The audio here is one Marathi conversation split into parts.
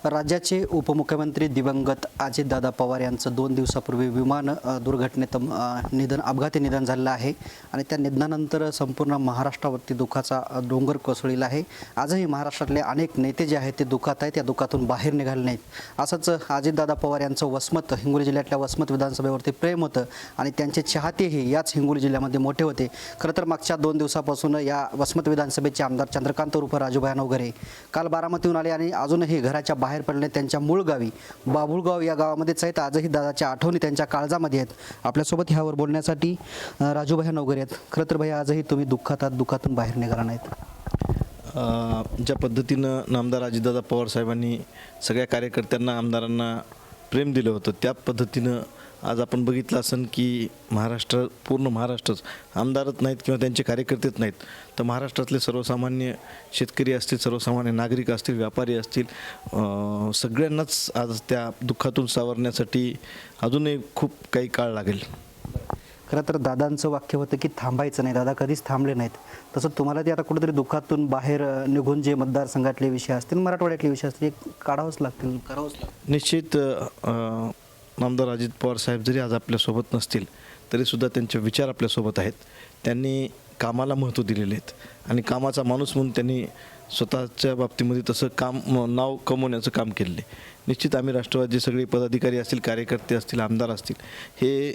राज्याचे उपमुख्यमंत्री दिवंगत अजितदादा पवार यांचं 2 दिवसापूर्वी विमान दुर्घटनेत अपघाती निधन झालेलं आहे आणि त्या निधनानंतर संपूर्ण महाराष्ट्रावरती दुःखाचा डोंगर कोसळलेला आहे. आजही महाराष्ट्रातले अनेक नेते जे आहेत ते दुःखात आहेत, या दुःखातून बाहेर निघाले नाहीत. असंच अजितदादा पवार यांचं वसमत, हिंगोली जिल्ह्यातल्या वसमत विधानसभेवरती प्रेम होतं आणि त्यांचे चाहतेही याच हिंगोली जिल्ह्यामध्ये मोठे होते. खरं तर मागच्या 2 दिवसापासून या वसमत विधानसभेचे आमदार चंद्रकांत उर्फ राजूभाई नवघरे काल बारामतीहून आले आणि अजूनही घराच्या बाहेर पडले. त्यांच्या मूळ गावी बाभुळगाव या गावामध्येच आहेत. आजही दादाच्या आठवणी त्यांच्या काळजामध्ये आहेत. आपल्यासोबत ह्यावर बोलण्यासाठी राजूभाई नवघरे आहेत. खरं तर भाई आजही तुम्ही दुःखातून बाहेर निघाला नाहीत. ज्या पद्धतीनं नामदार अजितदादा पवार साहेबांनी सगळ्या कार्यकर्त्यांना, आमदारांना प्रेम दिलं होतं, त्या पद्धतीनं आज आपण बघितलं असेल की पूर्ण महाराष्ट्रच आमदारच नाहीत किंवा त्यांचे कार्यकर्तेच नाहीत, तर महाराष्ट्रातले सर्वसामान्य शेतकरी असतील, सर्वसामान्य नागरिक असतील, व्यापारी असतील, सगळ्यांनाच आज त्या दुःखातून सावरण्यासाठी अजूनही खूप काही काळ लागेल. खरं तर दादांचं वाक्य होतं की थांबायचं नाही. दादा कधीच थांबले नाहीत. तसं तुम्हाला ते आता कुठेतरी दुःखातून बाहेर निघून जे मतदारसंघातले विषय असतील, मराठवाड्यातले विषय असतील, करावंच लागतील. निश्चित नामदार अजित पवार साहेब जरी आज आपल्यासोबत नसतील तरीसुद्धा त्यांचे विचार आपल्यासोबत आहेत. त्यांनी कामाला महत्त्व दिलेले आहेत आणि कामाचा माणूस म्हणून त्यांनी स्वतःच्या बाबतीमध्ये तसं नाव कमवण्याचं काम केलेलं आहे. निश्चित आम्ही राष्ट्रवादी सगळे पदाधिकारी असतील, कार्यकर्ते असतील, आमदार असतील, हे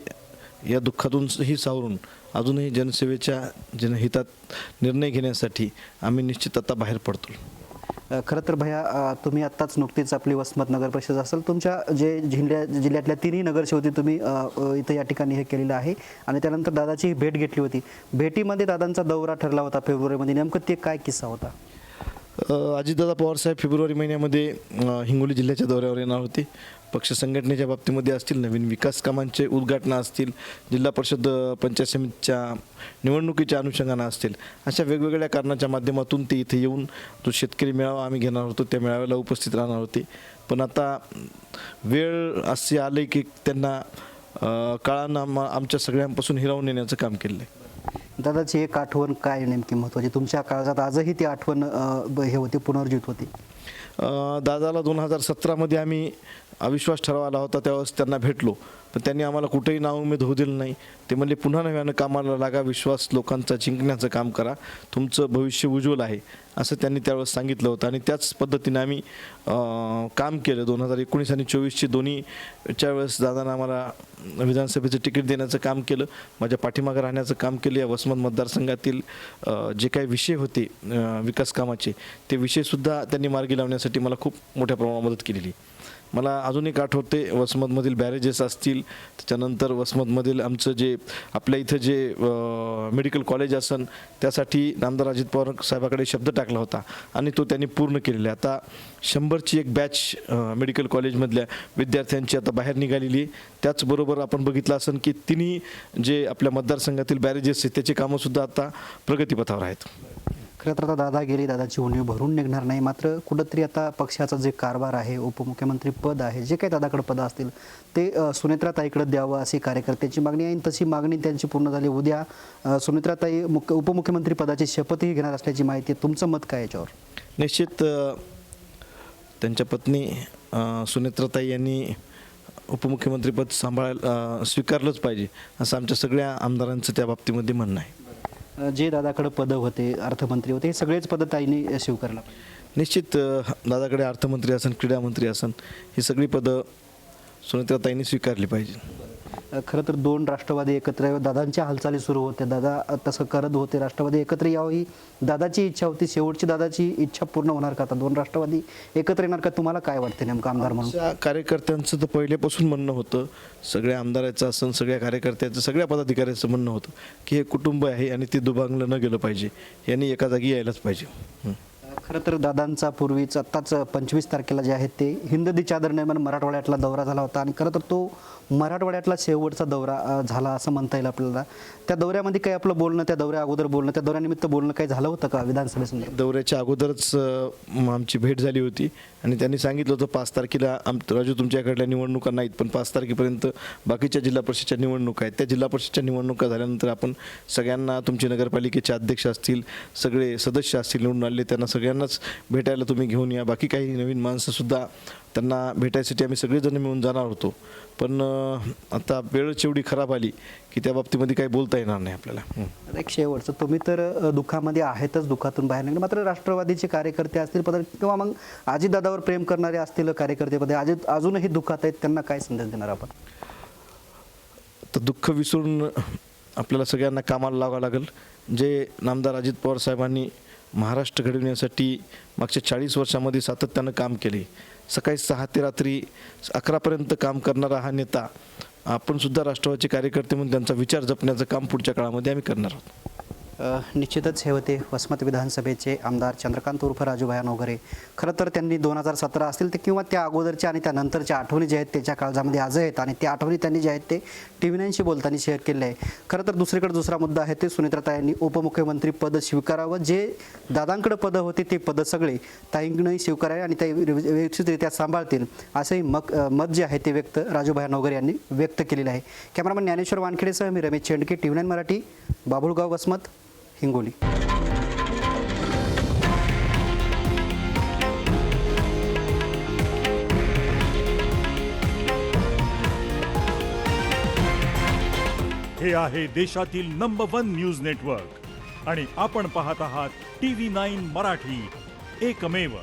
या दुःखातूनही सावरून अजूनही जनसेवेच्या जनहितात निर्णय घेण्यासाठी आम्ही निश्चित आता बाहेर पडतो. खरं तर भैया, तुम्ही आत्ताच नुकतीच आपली वसमत नगर परिषद असेल, तुमच्या जे जिल्ह्यातल्या तिन्ही नगरसेवती तुम्ही इथं या ठिकाणी हे केलेलं आहे आणि त्यानंतर दादाची भेट घेतली होती. भेटीमध्ये दादांचा दौरा ठरला होता फेब्रुवारीमध्ये. नेमकं ते काय किस्सा होता? अजितदादा पवार साहेब फेब्रुवारी महिन्यामध्ये हिंगोली जिल्ह्याच्या दौऱ्यावर येणार होते. पक्ष संघटनेच्या बाबतीमध्ये असतील, नवीन विकास कामांचे उद्घाटन असतील, जिल्हा परिषद पंचायत समितीच्या निवडणुकीच्या अनुषंगानं असतील, अशा वेगवेगळ्या कारणाच्या माध्यमातून ते इथे येऊन जो शेतकरी मेळावा आम्ही घेणार होतो त्या मेळाव्याला उपस्थित राहणार होते. पण आता वेळ असे आले की त्यांना काळानं आमच्या सगळ्यांपासून हिरावून नेण्याचं काम केलं आहे. दादाची एक आठवण काय नेमकी महत्त्वाची तुमच्या काळात आजही ती आठवण हे होती, पुनर्जीवित होती? दादाला 2017मध्ये आम्ही अविश्वास ठरवला होता, त्यावेळेस त्यांना भेटलो, पण त्यांनी आम्हाला कुठेही नाउमेद होऊ दिलं नाही. ते म्हणले पुन्हा नव्यानं कामाला लागा, विश्वास लोकांचा जिंकण्याचं काम करा, तुमचं भविष्य उज्ज्वल आहे, असं त्यांनी त्यावेळेस सांगितलं होतं. आणि त्याच पद्धतीने आम्ही काम केलं. 2019 आणि 2024ची दोन्हीच्या वेळेस दादांना आम्हाला विधानसभेचं तिकीट देण्याचं काम केलं, माझ्या पाठीमागं राहण्याचं काम केलं. या वसमत मतदारसंघातील जे काही विषय होते विकास कामाचे, ते विषयसुद्धा त्यांनी मार्गी लावण्यासाठी मला खूप मोठ्या प्रमाणात मदत केलेली. मला अजून एक आठवते, वसमतमधील बॅरेजेस असतील, त्याच्यानंतर वसमतमधील आमचं जे आपल्या इथं जे मेडिकल कॉलेज असन, त्यासाठी नामदार अजित पवार साहेबाकडे शब्द टाकला होता आणि तो त्यांनी पूर्ण केलेला आहे. आता 100ची एक बॅच मेडिकल कॉलेजमधल्या विद्यार्थ्यांची आता बाहेर निघालेली आहे. त्याचबरोबर आपण बघितलं असेल की तिन्ही जे आपल्या मतदारसंघातील बॅरेजेस आहेत त्याची कामंसुद्धा आता प्रगतीपथावर आहेत. खरं तर आता दादा गेली, दादाची उणीव भरून निघणार नाही. मात्र कुठंतरी आता पक्षाचा जे कारभार आहे, उपमुख्यमंत्री पद आहे, जे काही दादाकडे पद असतील ते सुनेत्राताईकडे द्यावं अशी कार्यकर्त्यांची मागणी आहे. तशी मागणी त्यांची पूर्ण झाली. उद्या सुनेत्राताई उपमुख्यमंत्री पदाची शपथही घेणार असल्याची माहिती आहे. तुमचं मत काय याच्यावर? निश्चित त्यांच्या पत्नी सुनेत्राताई यांनी उपमुख्यमंत्रीपद स्वीकारलंच पाहिजे असं आमच्या सगळ्या आमदारांचं त्या बाबतीमध्ये म्हणणं आहे. जे दादाकडे पदं होते, अर्थमंत्री होते, हे सगळेच पदं ताईंनी स्वीकारला पाहिजे. निश्चित दादाकडे अर्थमंत्री असन, क्रीडामंत्री असन, ही सगळी पदं सुनेत्राताईंनी स्वीकारली पाहिजे. खरं तर 2 राष्ट्रवादी एकत्र यावं, दादांच्या हालचाली सुरू होत्या, दादा तसं करत होते, राष्ट्रवादी एकत्र यावं ही दादाची इच्छा होती. शेवटची दादाची इच्छा पूर्ण होणार का? आता 2 राष्ट्रवादी एकत्र येणार का? तुम्हाला काय वाटते नेमकं आमदार म्हणून? कार्यकर्त्यांचं तर पहिल्यापासून म्हणणं होतं, सगळ्या आमदाराचं असं, सगळ्या कार्यकर्त्याचं, सगळ्या पदाधिकाऱ्याचं म्हणणं होतं की हे कुटुंब आहे आणि ते दुभांगलं न गेलं पाहिजे, यांनी एका जागी यायलाच पाहिजे. खरं तर दादांचा पूर्वीच आत्ताच 25 तारखेला जे आहे ते हिंददी चादर निर्माण मराठवाड्यातला दौरा झाला होता आणि खरं तर तो मराठवाड्यातला शेवटचा दौरा झाला असं म्हणता येईल आपल्याला. त्या दौऱ्यामध्ये काही आपलं बोलणं, त्या दौऱ्या अगोदर बोलणं, त्या दौऱ्यानिमित्त बोलणं काही झालं होतं का विधानसभेसंदर्भात? दौऱ्याच्या अगोदरच आमची भेट झाली होती आणि त्यांनी सांगितलं होतं 5 तारखेला राजू तुमच्याकडल्या निवडणुका नाहीत, पण 5 तारखेपर्यंत बाकीच्या जिल्हा परिषदच्या निवडणुका आहेत, त्या जिल्हा परिषदच्या निवडणुका झाल्यानंतर आपण सगळ्यांना, तुमचे नगरपालिकेचे अध्यक्ष असतील, सगळे सदस्य असतील निवडून आले, त्यांना सगळ्यांनाच भेटायला तुम्ही घेऊन या. बाकी काही नवीन माणसंसुद्धा त्यांना भेटायसाठी आम्ही सगळेजण मिळून जाणार होतो. पण आता वेळच एवढी खराब आली की त्या बाबतीमध्ये काही बोलता येणार नाही आपल्याला. आता एक शेवटचं, तुम्ही तर दुःखामध्ये आहेतच, दुःखातून बाहेर निघणे, मात्र राष्ट्रवादीचे कार्यकर्ते असतील किंवा मग अजितदादावर प्रेम करणारे असतील कार्यकर्ते अजूनही दुःखात आहेत, त्यांना काय संदेश देणार आपण? तर दुःख विसरून आपल्याला सगळ्यांना कामाला लावावं लागेल. जे नामदार अजित पवार साहेबांनी महाराष्ट्र घडविण्यासाठी मागच्या 40 वर्षामध्ये सातत्यानं काम केले, सकाळी 6 ते रात्री 11पर्यंत काम करणारा हा नेता, आपण सुद्धा राष्ट्रवादीचे कार्यकर्ते म्हणून त्यांचा विचार जपण्याचं काम पुढच्या काळामध्ये आम्ही करणार आहोत. निश्चितच हे होते वसमत विधानसभेचे आमदार चंद्रकांत उर्फ राजूभाई नवघरे. खरं तर त्यांनी 2017 असतील ते किंवा त्या अगोदरच्या आणि त्यानंतरच्या आठवणी ज्या आहेत त्याच्या काळामध्ये आज आहेत, आणि त्या आठवणी त्यांनी ज्या आहेत ते TV9शी बोलताना शेअर केले आहे. खरं तर दुसरीकडे दुसरा मुद्दा आहे ते सुनेत्रा यांनी उपमुख्यमंत्री पद स्वीकारावं. जे दादांकडे पदं होती ते पदं सगळे ताईंकडे स्वीकारावे आणि ते व्यवस्थितरित्या सांभाळतील असंही मत जे आहे ते व्यक्त राजूभाई नवघरे यांनी व्यक्त केलेलं आहे. कॅमेरामन ज्ञानेश्वर वानखेडेसह मी रमेश चेंडके, TV9 मराठी, बाभुळगाव, वसमत, हिंगोली. हे आहे देशातील नंबर 1 न्यूज नेटवर्क आणि आपण पाहत आहात TV9 मराठी, एकमेव.